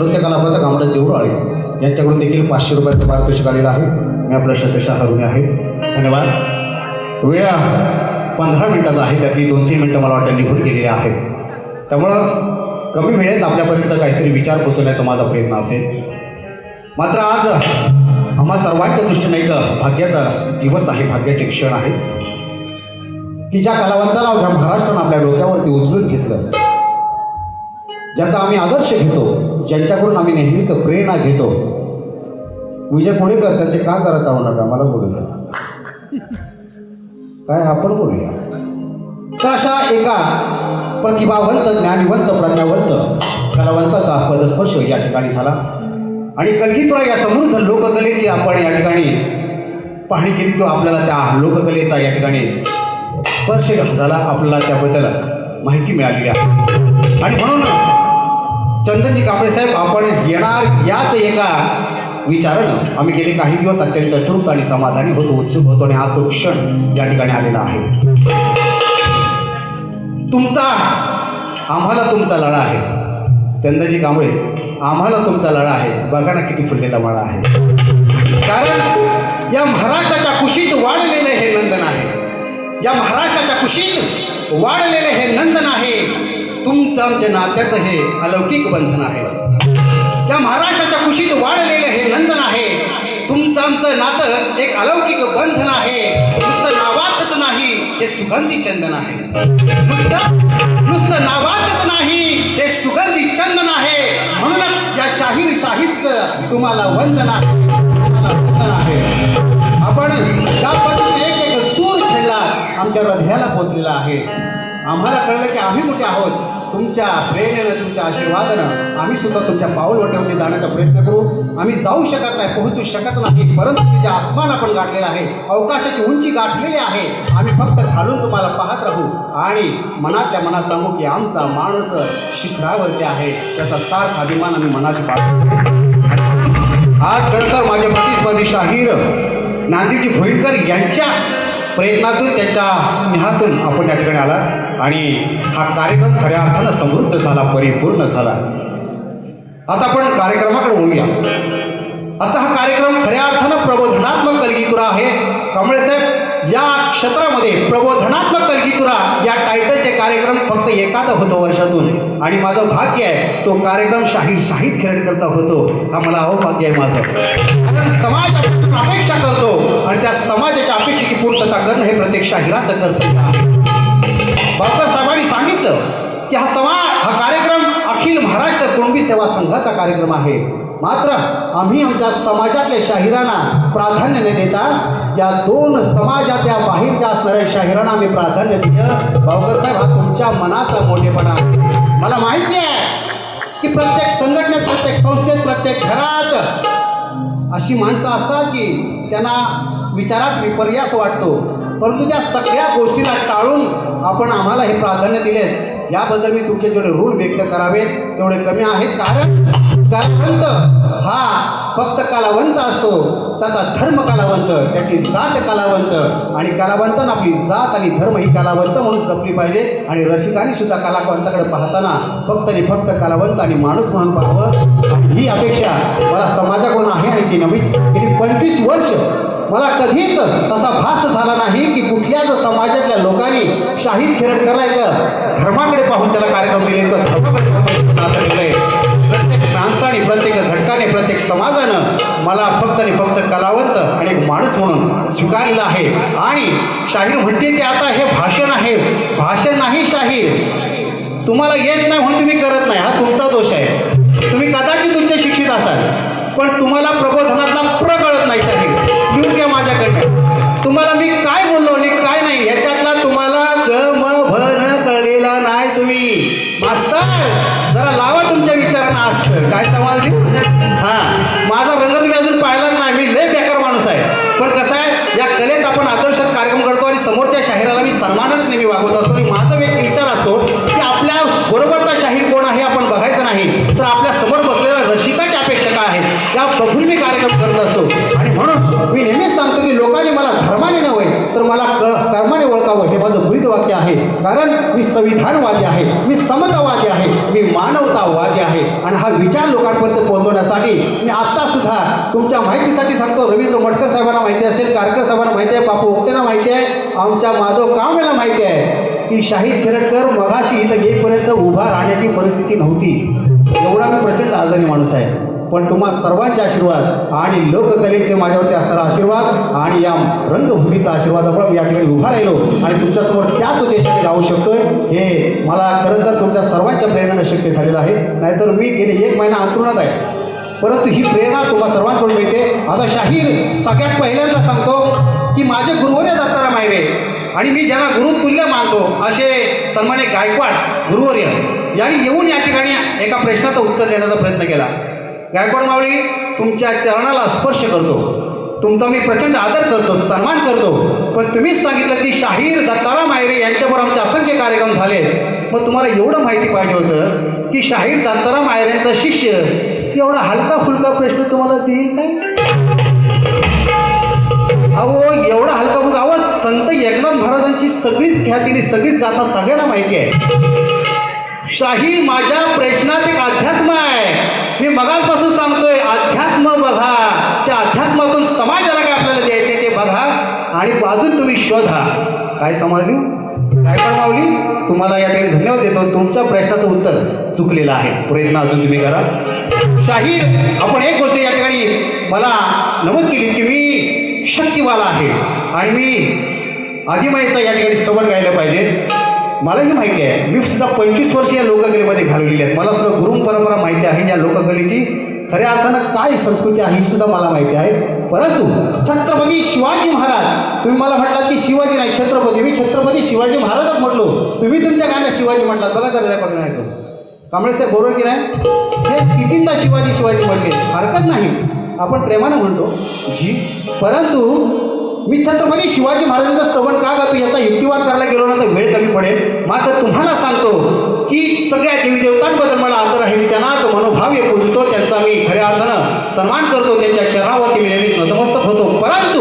नृत्य कलापथक आमदार देवळाळे यांच्याकडून देखील 500 रुपयाचं पारितोषिक आलेलं आहे. मी आपला शतशः ऋणी आहे. धन्यवाद. वेळ 15 मिनिटाचा आहे, त्यातली 2-3 मिनटं मला वाटतं निघून गेलेली आहेत. त्यामुळं कमी वेळेत आपल्यापर्यंत काहीतरी विचार पोचवण्याचा माझा प्रयत्न असेल. मात्र आज आम्हा सर्वांच्या दृष्टीने एक भाग्याचा दिवस आहे, भाग्याचे क्षण आहे की ज्या कलावंताला अवघ्या महाराष्ट्रानं आपल्या डोक्यावरती उचलून घेतलं, ज्याचा आम्ही आदर्श घेतो, ज्यांच्याकडून आम्ही नेहमीच प्रेरणा घेतो. विजय पुणेकर त्यांचे का जरा चावू नका, मला बोलू द्या, काय आपण बोलूया. तर अशा एका प्रतिभावंत, ज्ञानीवंत, प्रज्ञावंत कलावंताचा पदस्पर्श या ठिकाणी झाला आणि कलगीतुरा या समृद्ध लोककलेची आपण या ठिकाणी पाहणी केली किंवा आपल्याला त्या लोककलेचा या ठिकाणी स्पर्श झाला, आपल्याला त्याबद्दल माहिती मिळालेली आहे. आणि म्हणून चंदनजी कांबळे साहेब, आपण येणार याच एका विचारानं आम्ही गेले काही दिवस अत्यंत तृप्त आणि समाधानी होतो, उत्सुक होतो आणि आज तो क्षण या ठिकाणी आलेला आहे. तुमचा आम्हाला तुमचा लढा आहे. चंदनजी कांबळे, आम्हाला तुमचा लढा आहे. बघा ना किती फुललेला माळा आहे. कारण या महाराष्ट्राच्या कुशीत वाढलेलं हे नंदन आहे. या महाराष्ट्राच्या कुशीत वाढलेले हे नंदन आहे. तुमचं आमच्या नात्याचं हे अलौकिक बंधन आहे. या महाराष्ट्राच्या कुशीत वाढलेले हे नंदन आहे. तुमचं आमचं नातं एक अलौकिक बंधन आहे. नुसतं नावातच नाही, हे सुगंधी चंदन आहे. नुसतं नावातच नाही, हे सुगंधी चंदन आहे. म्हणूनच या शाहीचं तुम्हाला वंदन आहे. आपण ज्या पद्धतीने एक एक सूर छेडला आमच्या हृदयाला पोचलेला आहे. आम्हाला कळलं की आम्ही कुठे आहोत. तुमच्या प्रेरणेनं, तुमच्या आशीर्वादानं आम्ही सुद्धा तुमच्या पाऊलवाटेवरती जाण्याचा प्रयत्न करू. आम्ही जाऊ शकत नाही, पोहोचू शकत नाही, परंतु तिचे आसमान आपण गाठलेलं आहे, अवकाशाची उंची गाठलेली आहे. आम्ही फक्त खालून तुम्हाला पाहत राहू आणि मनातल्या मनात सांगू की आमचा माणूस शिखरावरती आहे. त्याचा सार्थ अभिमान आम्ही मनाशी पाहतो. आज खरं तर माझे प्रतिस्पर्धी शाहीर नांदेडजी भोईरकर यांच्या प्रयत्नातून, त्यांच्या स्नेहातून आपण या ठिकाणी आला आणि हा कार्यक्रम खऱ्या अर्थानं समृद्ध झाला, परिपूर्ण झाला. आता आपण कार्यक्रमाकडे वळूया. आजचा हा कार्यक्रम खऱ्या अर्थानं प्रबोधनात्मक कलगीतुरा आहे. कांबळे साहेब, या क्षेत्रामध्ये प्रबोधनात्मक कलगीतुरा या टायटलचे कार्यक्रम फक्त एखादा होतो वर्षातून आणि माझं भाग्य आहे तो कार्यक्रम शाहीर शाहीद खेरडकरचा होतो. हा मला अहोभाग्य आहे माझं. कारण समाज अपेक्षा करतो आणि त्या समाजाच्या अपेक्षेची पूर्तता करणं हे प्रत्येक शाहिराचं कर्तव्य आहे. बाबासाहेब साहेबांनी सांगितलं की हा कार्यक्रम अखिल महाराष्ट्र कुणबी सेवा संघाचा कार्यक्रम आहे. मात्र आम्ही आमच्या समाजातल्या शाहिरांना प्राधान्य न देता या 2 समाजातल्या बाहेरच्या असणाऱ्या शाहिरांना आम्ही प्राधान्य दिलं. बावकर साहेब, हा तुमच्या मनाचा मोठेपणा. मला माहिती आहे की प्रत्येक संघटनेत, प्रत्येक संस्थेत, प्रत्येक घरात अशी माणसं असतात की त्यांना विचारात विपर्यास वाटतो, परंतु त्या सगळ्या गोष्टीला टाळून आपण आम्हाला हे प्राधान्य दिलेत. याबद्दल मी तुमचे जेवढे ऋण व्यक्त करावेत तेवढे कमी आहेत. कारण कलावंत हा फक्त कलावंत असतो, त्याचा धर्म कलावंत, त्याची जात कलावंत आणि कलावंतांना आपली जात आणि धर्म ही कलावंत म्हणून जपली पाहिजे. आणि रसिकांनी सुद्धा कलावंताकडे पाहताना फक्त आणि फक्त कलावंत आणि माणूस म्हणून पाहावं, आणि ही अपेक्षा मला समाजाकडून आहे. आणि ती नवीच गेली 25 वर्ष मला कधीच तसा भास झाला नाही की कुठल्याच समाजातल्या लोकांनी शाहीद खेरडकरला एक धर्माकडे पाहून त्याला कार्यक्रम केले, धर्माकडे नातं केलंय. प्रत्येक माणसाने, प्रत्येक घटकाने, प्रत्येक समाजानं मला फक्त आणि फक्त कलावंत आणि एक माणूस म्हणून स्वीकारलेला आहे. आणि शाहीर म्हणते की आता हे भाषण आहे, भाषण नाही शाहीर. तुम्हाला येत नाही म्हणून तुम्ही करत नाही, हा तुमचा दोष आहे. तुम्ही कदाचित तुमचे शिक्षित असाल, पण तुम्हाला प्रबोधनातला कळत नाही शाहीर. लिहून घ्या माझ्याकडनं. तुम्हाला मी काय बोललो आणि काय नाही याच्यातला तुम्हाला भन कळलेला नाही. तुम्ही मास्तर जरा लावा तुमच्या विचारांना असतं काय समजली. हां, माझा रंग तुम्ही अजून पाहिलाच नाही. मी लय बेकार माणूस आहे. पण कसं आहे, या कलेत आपण आदर्श कार्यक्रम करतो आणि समोरच्या शाहिराला मी सन्मानानेच नेहमी वागवत असतो. आणि माझा एक विचार असतो की आपल्या बरोबरचा शाहीर कोण आहे आपण बघायचं नाही, तर आपल्या समोर बसलेल्या रसिकाची अपेक्षा काय आहे या बघून मी कार्यक्रम करत असतो. आणि म्हणून मी नेहमीच सांगतो की लोकांनी मला धर्माने नव्हे तर मला कर्माने ओळखावं, हे माझं ब्रीदवाक्य आहे, कारण मी संविधानवादी आहे, मी समतावादी आहे, मी मानवतावादी आहे. आणि हा विचार लोकांपर्यंत पोहोचवण्यासाठी मी आत्तासुद्धा तुमच्या माहितीसाठी सांगतो. रवींद्र मटकर साहेबांना माहिती असेल, कारकर साहेबांना माहिती आहे, बापू ओक्टेंना माहिती आहे, आमच्या माधव कांबळेला माहिती आहे की शाहीर खेरटकर मगाशी इथं येईपर्यंत उभा राहण्याची परिस्थिती नव्हती. एवढा मी प्रचंड आजारी माणूस आहे. पण तुम्हा सर्वांचे आशीर्वाद आणि लोककलेचे माझ्यावरती असणारा आशीर्वाद आणि या रंगभूमीचा आशीर्वादामुळे मी या ठिकाणी उभा राहिलो आणि तुमच्यासमोर त्याच उद्देशाने गाऊ शकतोय. हे मला खरं तर तुमच्या सर्वांच्या प्रेरणेनं शक्य झालेलं आहे. नाहीतर मी गेले 1 महिना अंतरुणात आहे, परंतु ही प्रेरणा तुम्हा सर्वांकडून मिळते. आता शाहीर सगळ्यात पहिल्यांदा सांगतो की माझे गुरुवर्य दत्ताराम मायरे आणि मी ज्यांना गुरुतुल्य मानतो असे सन्मान्य गायकवाड गुरुवर्य यांनी येऊन या ठिकाणी एका प्रश्नाचं उत्तर देण्याचा प्रयत्न केला. गायकवाड माऊली, तुमच्या चरणाला स्पर्श करतो, तुमचा मी प्रचंड आदर करतो, सन्मान करतो, पण तुम्हीच सांगितलं की शाहीर दत्ताराम मायरे यांच्यावर आमचे असंख्य कार्यक्रम झाले. मग तुम्हाला एवढं माहिती पाहिजे होतं की शाहीर दत्ताराम मायरेंचा शिष्य एवढा हलका फुलका प्रश्न तुम्हाला देईल काय? अहो, एवढा हलका फुलका आवाज संत एकनाथ महाराजांची सगळीच ख्यातीने सगळीच गाथा सगळ्यांना माहिती आहे. शाहीर माझ्या प्रश्नात एक अध्यात्म आहे. मी मगाचपासून सांगतोय, अध्यात्म बघा, त्या अध्यात्मातून समाजाला काय आपल्याला द्यायचे ते बघा आणि अजून तुम्ही शोधा. काय समजली गायकवाड माऊली? तुम्हाला या ठिकाणी धन्यवाद देतो. तुमच्या प्रश्नाचं उत्तर चुकलेलं आहे, प्रयत्न अजून तुम्ही करा. शाहीर, आपण एक गोष्ट या ठिकाणी मला नमूद केली की मी शक्तिवाला आहे आणि मी आदिमाईचा या ठिकाणी स्तवन गायलं पाहिजे. मलाही माहिती आहे, मी सुद्धा 25 वर्ष या लोककलेमध्ये घालवलेली आहेत. मला सुद्धा गुरु परंपरा माहिती आहे. या लोककलेची खऱ्या अर्थानं काय संस्कृती आहे ही सुद्धा मला माहिती आहे. परंतु छत्रपती शिवाजी महाराज, तुम्ही मला म्हटलात की शिवाजी नाही छत्रपती, मी छत्रपती शिवाजी महाराजच म्हटलो. तुम्ही तुमच्या गाण्यात शिवाजी म्हटलात. बघा जरा रेकॉर्ड नाही ऐकतो. कांबळे साहेब बरोबर की नाही? हे कितींदा शिवाजी शिवाजी म्हटले, हरकत नाही, आपण प्रेमानं म्हणतो जी. परंतु मी छत्रपती शिवाजी महाराजांचं स्तवन का गातो याचा युक्तिवाद करायला गेलो ना तर वेळ कमी पडेल. मात्र तुम्हाला सांगतो की सगळ्या देवी देवतांबद्दल मला आदर आहे. मी त्यांनाच मनोभावे पूजतो, त्यांचा मी खऱ्या अर्थानं सन्मान करतो, त्यांच्या चरणावरती मी नेहमीच नतमस्तक होतो. परंतु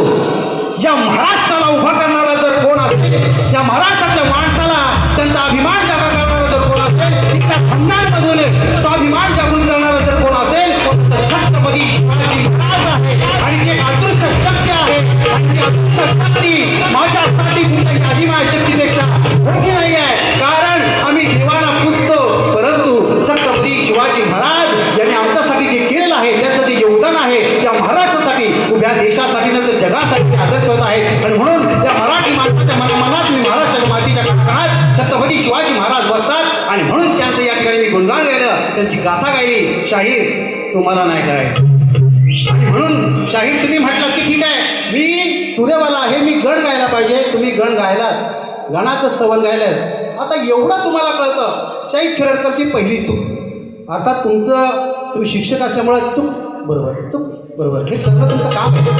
या महाराष्ट्राला उभा करणारा जर कोण असेल, या महाराष्ट्रातल्या माणसाला त्यांचा अभिमान जागा करणारा जर कोण असेल, त्या खंडांमधून स्वाभिमान जागृत करणारा जर कोण असेल तर छत्रपती शिवाजी महाराज आहे. आणि ती एक अदृश्य शक्ती आहे आणि ती अदृश्य शक्ती माझ्यासाठी कुठल्याही आदिमाय शक्तीपेक्षा मोठी नाही आहे. कारण आम्ही देवाला पूजतो, परंतु छत्रपती शिवाजी महाराज यांनी आमच्यासाठी जे केलेलं आहे, त्यांचं जे योगदान आहे त्या महाराष्ट्रासाठी, उभ्या देशासाठी नंतर जगासाठी आदर्श होत आहे. आणि म्हणून त्या मराठी माणसाच्या मनात मी महाराष्ट्राच्या मातीच्या कणाकणात छत्रपती शिवाजी महाराज बसतात आणि म्हणून त्यांचं या ठिकाणी मी गुणगान गायलं, त्यांची गाथा गायली. शाहीर तुम्हाला नाही करायचं. आणि म्हणून शाहीर तुम्ही म्हटलं की ठीक आहे, मी सूर्यवाला आहे, मी गण गायला पाहिजे. तुम्ही गण गायलात, गणाचं स्तवन गायलं. आता एवढं तुम्हाला कळतं शाहीर खेरटकरची पहिली चूक. अर्थात तुम्ही शिक्षक असल्यामुळं चूक बरोबर हे करणं तुमचं काम आहे.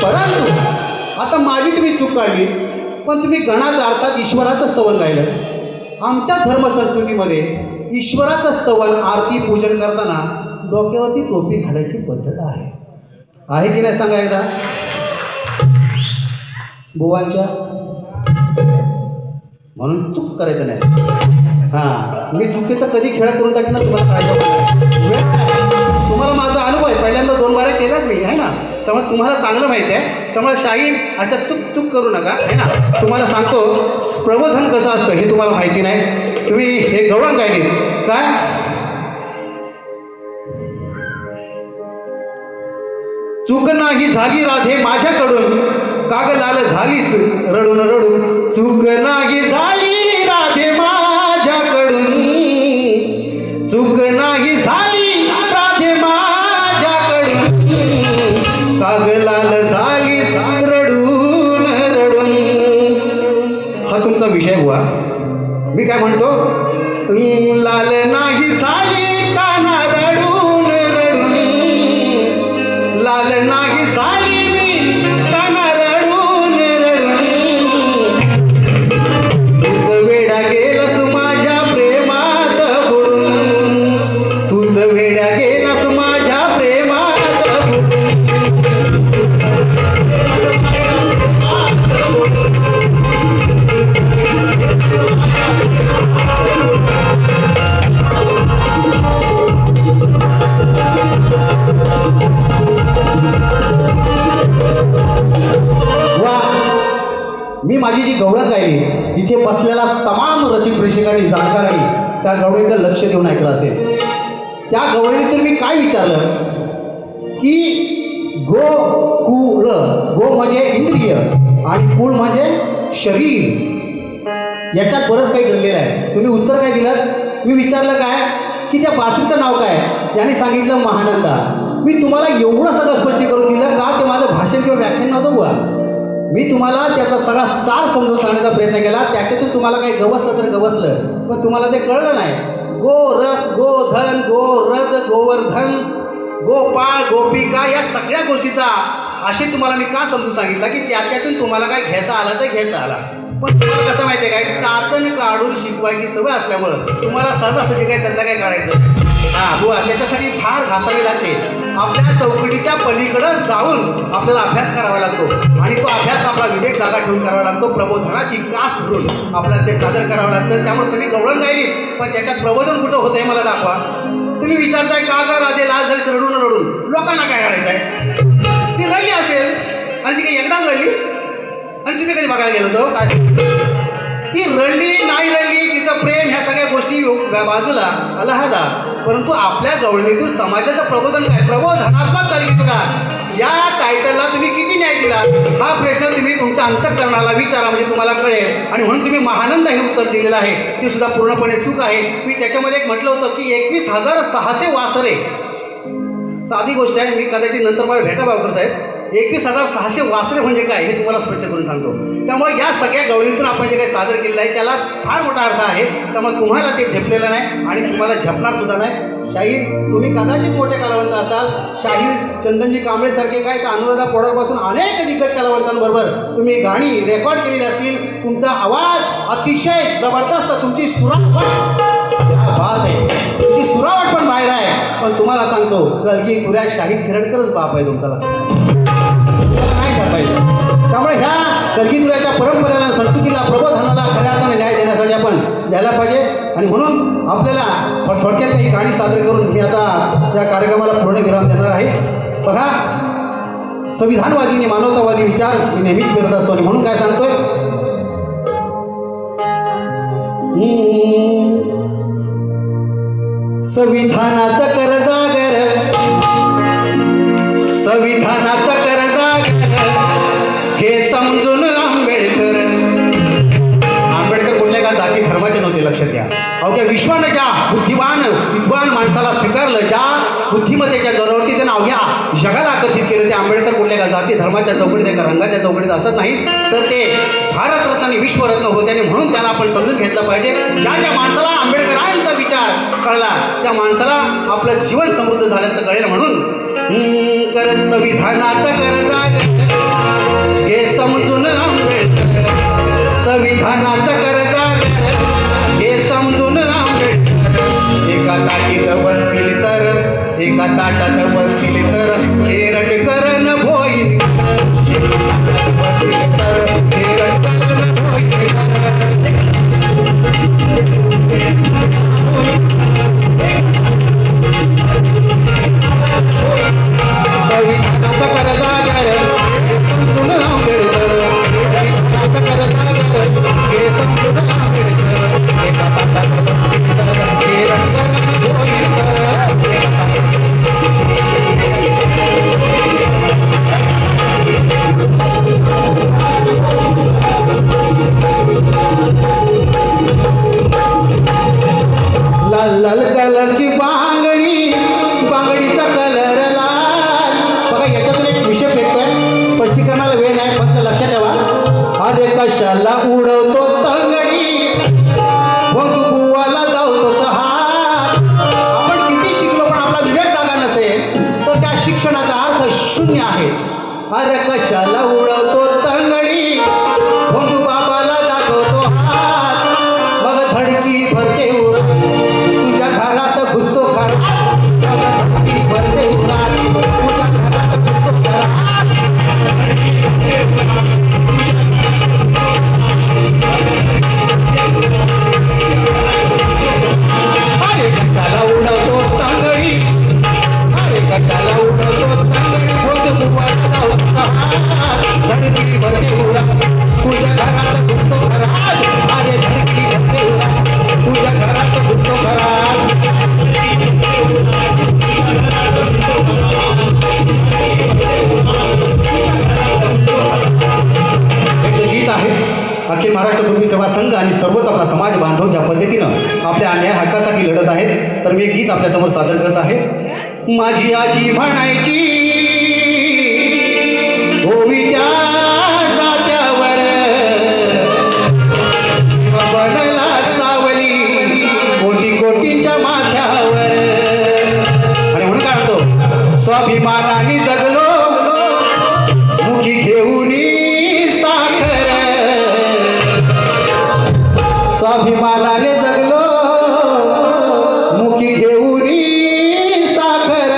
परंतु आता माझी तुम्ही चूक काढली, पण तुम्ही गणाचं अर्थात ईश्वराचं स्तवन गायलं. आमच्या धर्मसंस्कृतीमध्ये ईश्वराचं स्तवन आरती पूजन करताना डोक्यावरती टोपी घालायची पद्धत आहे की नाही सांगा एकदा बुवांच्या. म्हणून चूक करायचं नाही. हां, मी चुकीचा कधी खेळ करून टाकेन ना तुम्हाला कळायचं. तुम्हाला माझा अनुभव आहे, पहिल्यांदा 2 बाऱ्या केल्याच मी आहे ना, त्यामुळे तुम्हाला चांगलं माहिती आहे. त्यामुळे शाहीर अशा चूक करू नका आहे ना. तुम्हाला सांगतो प्रबोधन कसं असतं हे तुम्हाला माहिती नाही. तुम्ही हे गवळण गायले काय, चूक नाही झाली राधे माझ्याकडून, काग लाल झालीस रडून रडून. चूक नाही झाली राधे माझ्याकडून, चूक नाही झाली राधे माझ्याकडून, काग लाल झालीस रडून रडून. हा तुमचा विषय बुवा. मी काय म्हणतो, लाल नाही झाली काना रडून रडून, लाल नाही झाली मी काना रडून रडून. तुझ वेडा गेलस माझ्या प्रेमात बुडून, तुझ वेडा गेलस माझ्या प्रेमात बुडून. माझी जी गवळण गायली इथे बसलेला तमाम रसिक प्रेक्षकांनी जाणकारांनी त्या गवळणीकडे लक्ष देऊन ऐकलं असेल. त्या गवळणीतून मी काय विचारलं की गोकुळ, गो म्हणजे इंद्रिय आणि कुळ म्हणजे शरीर, याच्यात बरंच काही घडलेलं आहे. तुम्ही उत्तर काय दिलं? मी विचारलं काय की त्या बासरीचं नाव काय? याने सांगितलं महानंदा. मी तुम्हाला एवढं सगळं स्पष्टीकरण दिलं का? ते माझं भाषण किंवा व्याख्यान नव्हतं बुवा. मी तुम्हाला त्याचा सगळा सार समजून सांगण्याचा प्रयत्न केला. त्याच्यातून तुम्हाला काही गवसलं तर गवसलं, पण तुम्हाला ते कळलं नाही. गो रस, गोधन, गो रज, गोवर्धन, गोपाळ, गोपिका या सगळ्या गोष्टीचा असे तुम्हाला मी का समजून सांगितलं की त्याच्यातून तुम्हाला काय घेता आला तर घेता आला. पण तुम्हाला कसं माहिती आहे काय, टाचण काढून शिकवायची सवय असल्यामुळं तुम्हाला सहजासहजी काय त्यांना काय काढायचं. हां बुवा, त्याच्यासाठी फार घासावी लागते. आपल्या चौकटीच्या पलीकडं जाऊन आपल्याला अभ्यास करावा लागतो आणि तो अभ्यास आपला विवेक जागा ठेवून करावा लागतो. प्रबोधनाची कास धरून आपल्याला ते सादर करावं लागतं. त्यामुळे तुम्ही गवळण गायली पण त्याच्यात प्रबोधन कुठं होतं हे मला दाखवा. तुम्ही विचारताय का ग राधे लाल झालीस रडून रडून, लोकांना काय करायचं आहे? ती रडली असेल आणि ती काही एकदाच रडली आणि तुम्ही कधी बघायला गेलो होतो काय? ती रडली नाही रडली, तिचं प्रेम ह्या सगळ्या गोष्टी बाजूला अलहदा, परंतु आपल्या गवळणीतून समाजाचं प्रबोधन काय, प्रबोधनात्मक कलियुगा या टायटलला तुम्ही किती न्याय दिला हा प्रश्न तुम्ही तुमच्या अंतःकरणाला विचारा, म्हणजे तुम्हाला कळेल. आणि म्हणून तुम्ही महानंद हे उत्तर दिलेलं आहे ते सुद्धा पूर्णपणे चूक आहे. मी त्याच्यामध्ये एक म्हटलं होतं की 21,600 वासरे, साधी गोष्ट आहे. मी कदाचित नंतर मला भेटा भावकर साहेब, 21,600 वासरे म्हणजे काय हे तुम्हाला स्पष्ट करून सांगतो. त्यामुळे या सगळ्या गवळीतून आपण जे काही सादर केलेलं आहे त्याला फार मोठा अर्थ आहे. त्यामुळे तुम्हाला ते झेपलेलं नाही आणि तुम्हाला झेपणार सुद्धा नाही. शाहीर तुम्ही कदाचित मोठे कलावंत असाल, शाहीर चंदनजी कांबळेसारखे काय तर अनुराधा पोडारपासून अनेक दिग्गज कलावंतांबरोबर तुम्ही गाणी रेकॉर्ड केलेली असतील. तुमचा आवाज अतिशय जबरदस्त, तुमची सुरावट बात आहे, तुमची सुरावट पण बाहेर आहे. पण तुम्हाला सांगतो कलगी तुऱ्या शाहीर खिरडकरच बाप आहे तुमचा, लक्षात नाही छापायचं. त्यामुळे ह्या कलगीतुऱ्याच्या परंपरेला, संस्कृतीला, प्रबोधनाला खऱ्या अर्थाने न्याय देण्यासाठी आपण द्यायला पाहिजे. आणि म्हणून आपल्याला थोडक्यात काही गाणी सादर करून मी आता या कार्यक्रमाला पूर्ण विराम देणार आहे. बघा, संविधानवादी आणि मानवतावादी विचार मी नेहमीच फिरत असतो आणि म्हणून काय सांगतोय, संविधानाचं कर जागर, संविधानाचं कर जागर हे समजून आंबेडकर. आंबेडकर कुठल्या का जाती धर्माचे नव्हते, लक्षात घ्या. अवघ्या विश्वानं ज्या बुद्धिवान विद्वान माणसाला स्वीकारलं, ज्या बुद्धिमत्तेच्या जोरावरती त्यांना अवघ्या जगाला आकर्षित केलं, ते आंबेडकर कुठल्या का जाती धर्माच्या चौकटीत एका रंगाच्या चौकटीत असत नाही, तर ते भारतरत्न आणि विश्वरत्न होते. आणि म्हणून त्याला आपण समजून घेतलं पाहिजे. ज्या ज्या माणसाला आंबेडकरांचा विचार कळला त्या माणसाला आपलं जीवन समृद्ध झाल्याचं कळेल. म्हणून कर संविधानाचं कर जागर हे समजून आंबेडकर, संविधानाचं कर जागर हे समजून आंबेडकर. एका ताटीत बसतील तर, एका ताटात बसतील तर हे रटकरण भोईन, बसतील तर हे रटकरण भोईन. संविधानाचं कर जागर हे समजून आंबेडकर, संविधानाचं कर जागर हे समजून आंबेडकर. एका ताटात बसतील तर हे रटकरण भोईन. लाल लाल कलरची बांगडी, बांगडीचा कलर लाल. बघा, याच्यातून एक विषय फेकतोय, स्पष्टीकरणाला वेळ नाही, फक्त लक्षात ठेवा. अरे कशाला उडवतो तंगडी, मग बुवाला जाऊतो सहार. आपण किती शिकलो पण आपला विवेक जागा नसेल तर त्या शिक्षणाचा अर्थ शून्य आहे. अरे कशाला उडवतो तंगडी, बंधू बाबाला दाखवतो हात. मग धडकी भरते उरा, तुझ्या घरात घुसतो खरा. मग धडकी भरते उरा, तुझ्या घरात घुसतो खरा. अरे कशाला उडवतो तंगडी, अरे कशाला उडवतो तंगडी, बंधू बाबाला दाखवतो हात. धडकी गीत आपल्यासमोर सादर करत आहे. माझी आजी म्हणायची ओवीच्या जात्यावर बनला सावली कोटी कोटींच्या माथ्यावर. आणि म्हणून काय म्हणतो, स्वाभिमानाने जगलो मुखी घेऊन साखर, स्वाभिमानाने जगलो मुखी घेऊन साखर.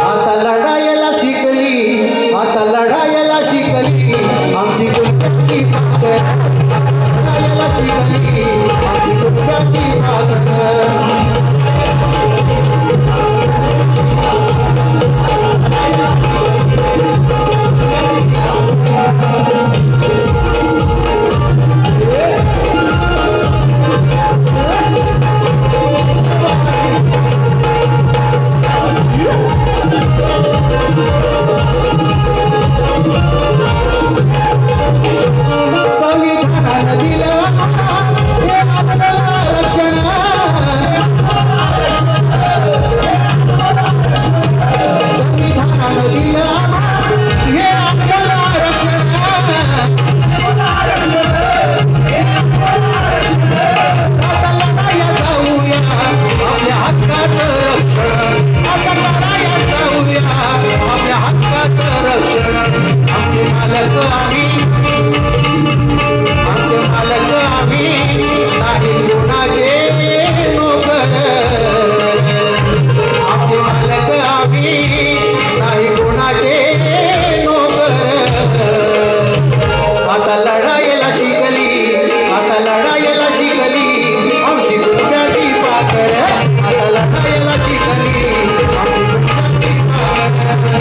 आता लढायला शिकली, आता लढायला शिकली आमची गुडघ्याची भाकर, लढायला शिकली आमची गुडघ्याची भाकर. संविधानानं दिलं हे आपल्याला रक्षण, संविधानानं दिलं हे आपल्याला रक्षण. आता लढाया जाऊया आपल्या हक्काचं रक्षण, आता लढाया जाऊया आपल्या हक्काचं रक्षण. आमचे मालक आम्ही, आमचे मालक आम्ही नाही कोणाचे नोकर, आमचे मालक आम्ही नाही कोणाचे नोकर. आता लढायला शिकली, आता लढायला शिकली आमची गुडघ्याची पाकर, आता लढायला शिकली आमची गुडघ्याची पाकर.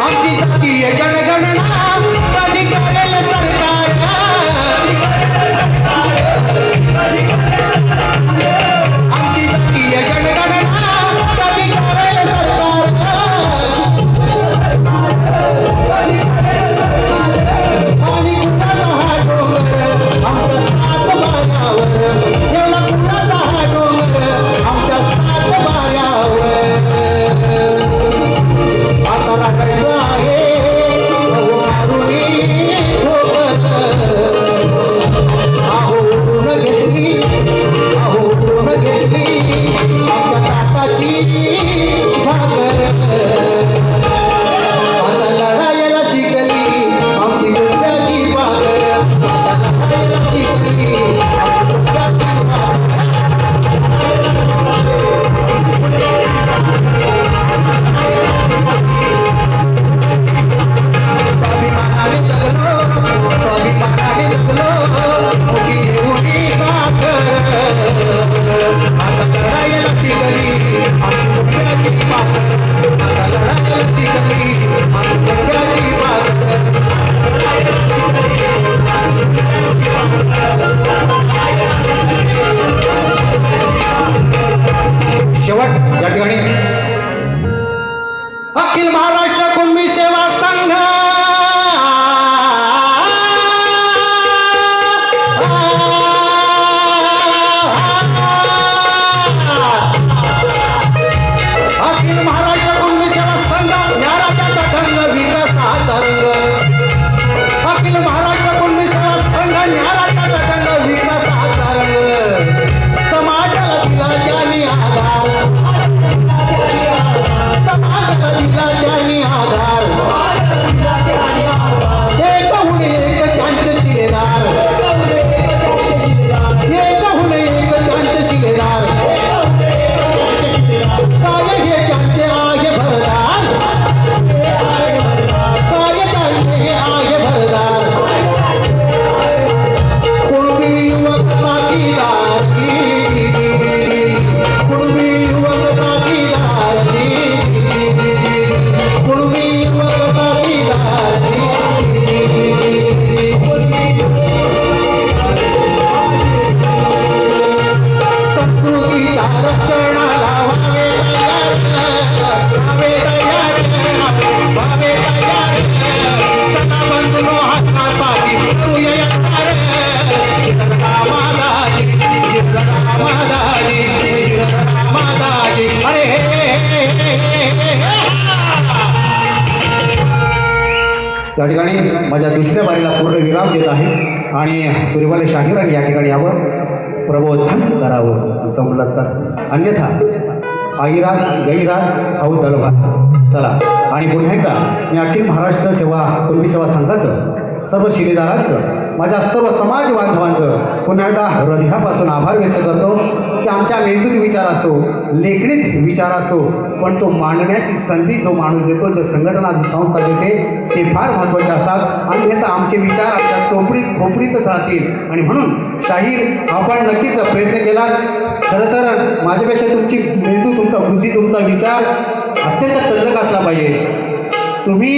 आमची जातीय जनगणना कधी करेल सरकार, आमची जातीय जनगणना कधी करेल सरकार. आणि कुणाचा हा डोंगर आमच्या सात बाऱ्यावर, एवढा कुणाचा हा डोंगर आमच्या सात बाऱ्यावर. आता राखायचं आहे मारुनी ठोकर, आहो उडून घेतली, आहो उडून घेतली आमच्या ताटाची भाकर. आता लढायला शिकली आमची गुडघ्याची भाकर, आता लढायला शिकली आमची गुडघ्याची भाकर. स्वाभिमानाने जगलो, स्वाभिमानाने जगलो मुखी घेऊन साखर. आता लढायला शिकली आमची गुडघ्याची भाकर, आता लढायला शिकली आमची गुडघ्याची भाकर. शेवट या ठिकाणी अखिल महाराष्ट्र कुणबी सेवा संघ अखिल महाराष्ट्र कुणबी सेवा संघ या राज्याचा ढंग विकासाचा रंग, अखिल महाराष्ट्र कुणबी सेवा संघ या राज्याचा ढंग विकासाचा रंग. समाजाला दिला ज्यांनी आधार, समाजाला दिला ज्यांनी आधार, त्या ठिकाणी माझ्या दुसऱ्या बारीला पूर्ण विराम देत आहे आणि तुरीवाले शाहिरांनी या ठिकाणी यावं प्रबोधन करावं जमलं तर, अन्यथा आईरात गैरात खाऊ दळभात. चला आणि पुन्हा एकदा मी अखिल महाराष्ट्र सेवा कुणबी सेवा संघाचं सर्व शिलेदारांचं माझ्या सर्व समाज बांधवांचं पुन्हा एकदा हृदयापासून आभार व्यक्त करतो की आमच्या मेंदूत विचार असतो, लेखणीत विचार असतो, पण तो मांडण्याची संधी जो माणूस देतो, जो संघटना जी संस्था देते ते फार महत्त्वाचे असतात. आणि आता आमचे विचार आमच्या चोपडीत खोपडीतच राहतील आणि म्हणून शाहीर आपण नक्कीच प्रयत्न केला. खरं तर माझ्यापेक्षा तुमची मेंदू, तुमचा बुद्धी, तुमचा विचार अत्यंत तल्लख असला पाहिजे. तुम्ही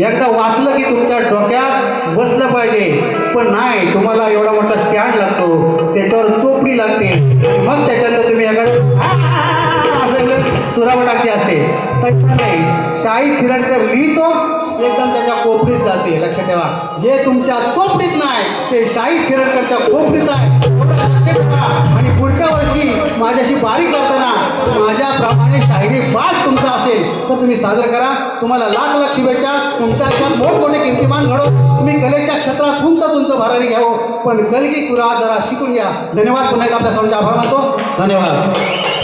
एकदा वाचलं की तुमच्या डोक्यात बसलं पाहिजे, पण नाही, तुम्हाला एवढा मोठा स्टँड लागतो, त्याच्यावर चोपडी लागते आणि मग त्याच्यानंतर तुम्ही असं सुरावट टाकते असते. तसं नाही, शाहीर खिरडकर लिहितो एकदम त्याच्या कोपडीत जाते. लक्षात ठेवा, जे तुमच्या चोपडीत नाही ते शाहीर खिरडकरच्या कोपडीत आहे. लक्षात ठेवा. आणि पुढच्या वर्षी माझ्याशी बारी करताना माझ्याप्रमाणे शाहिरी बाज तुमचा असेल तर तुम्ही सादर करा. तुम्हाला लाख लाख शुभेच्छा. तुमच्या आयुष्यात मोठमोठे कीर्तिमान घडो. तुम्ही कलेच्या क्षेत्रात उंच भरारी घ्यावं, पण कलगी कुरा जरा शिकून घ्या. धन्यवाद. पुन्हा एकदा आपल्या सर्वांचे आभार मानतो. धन्यवाद.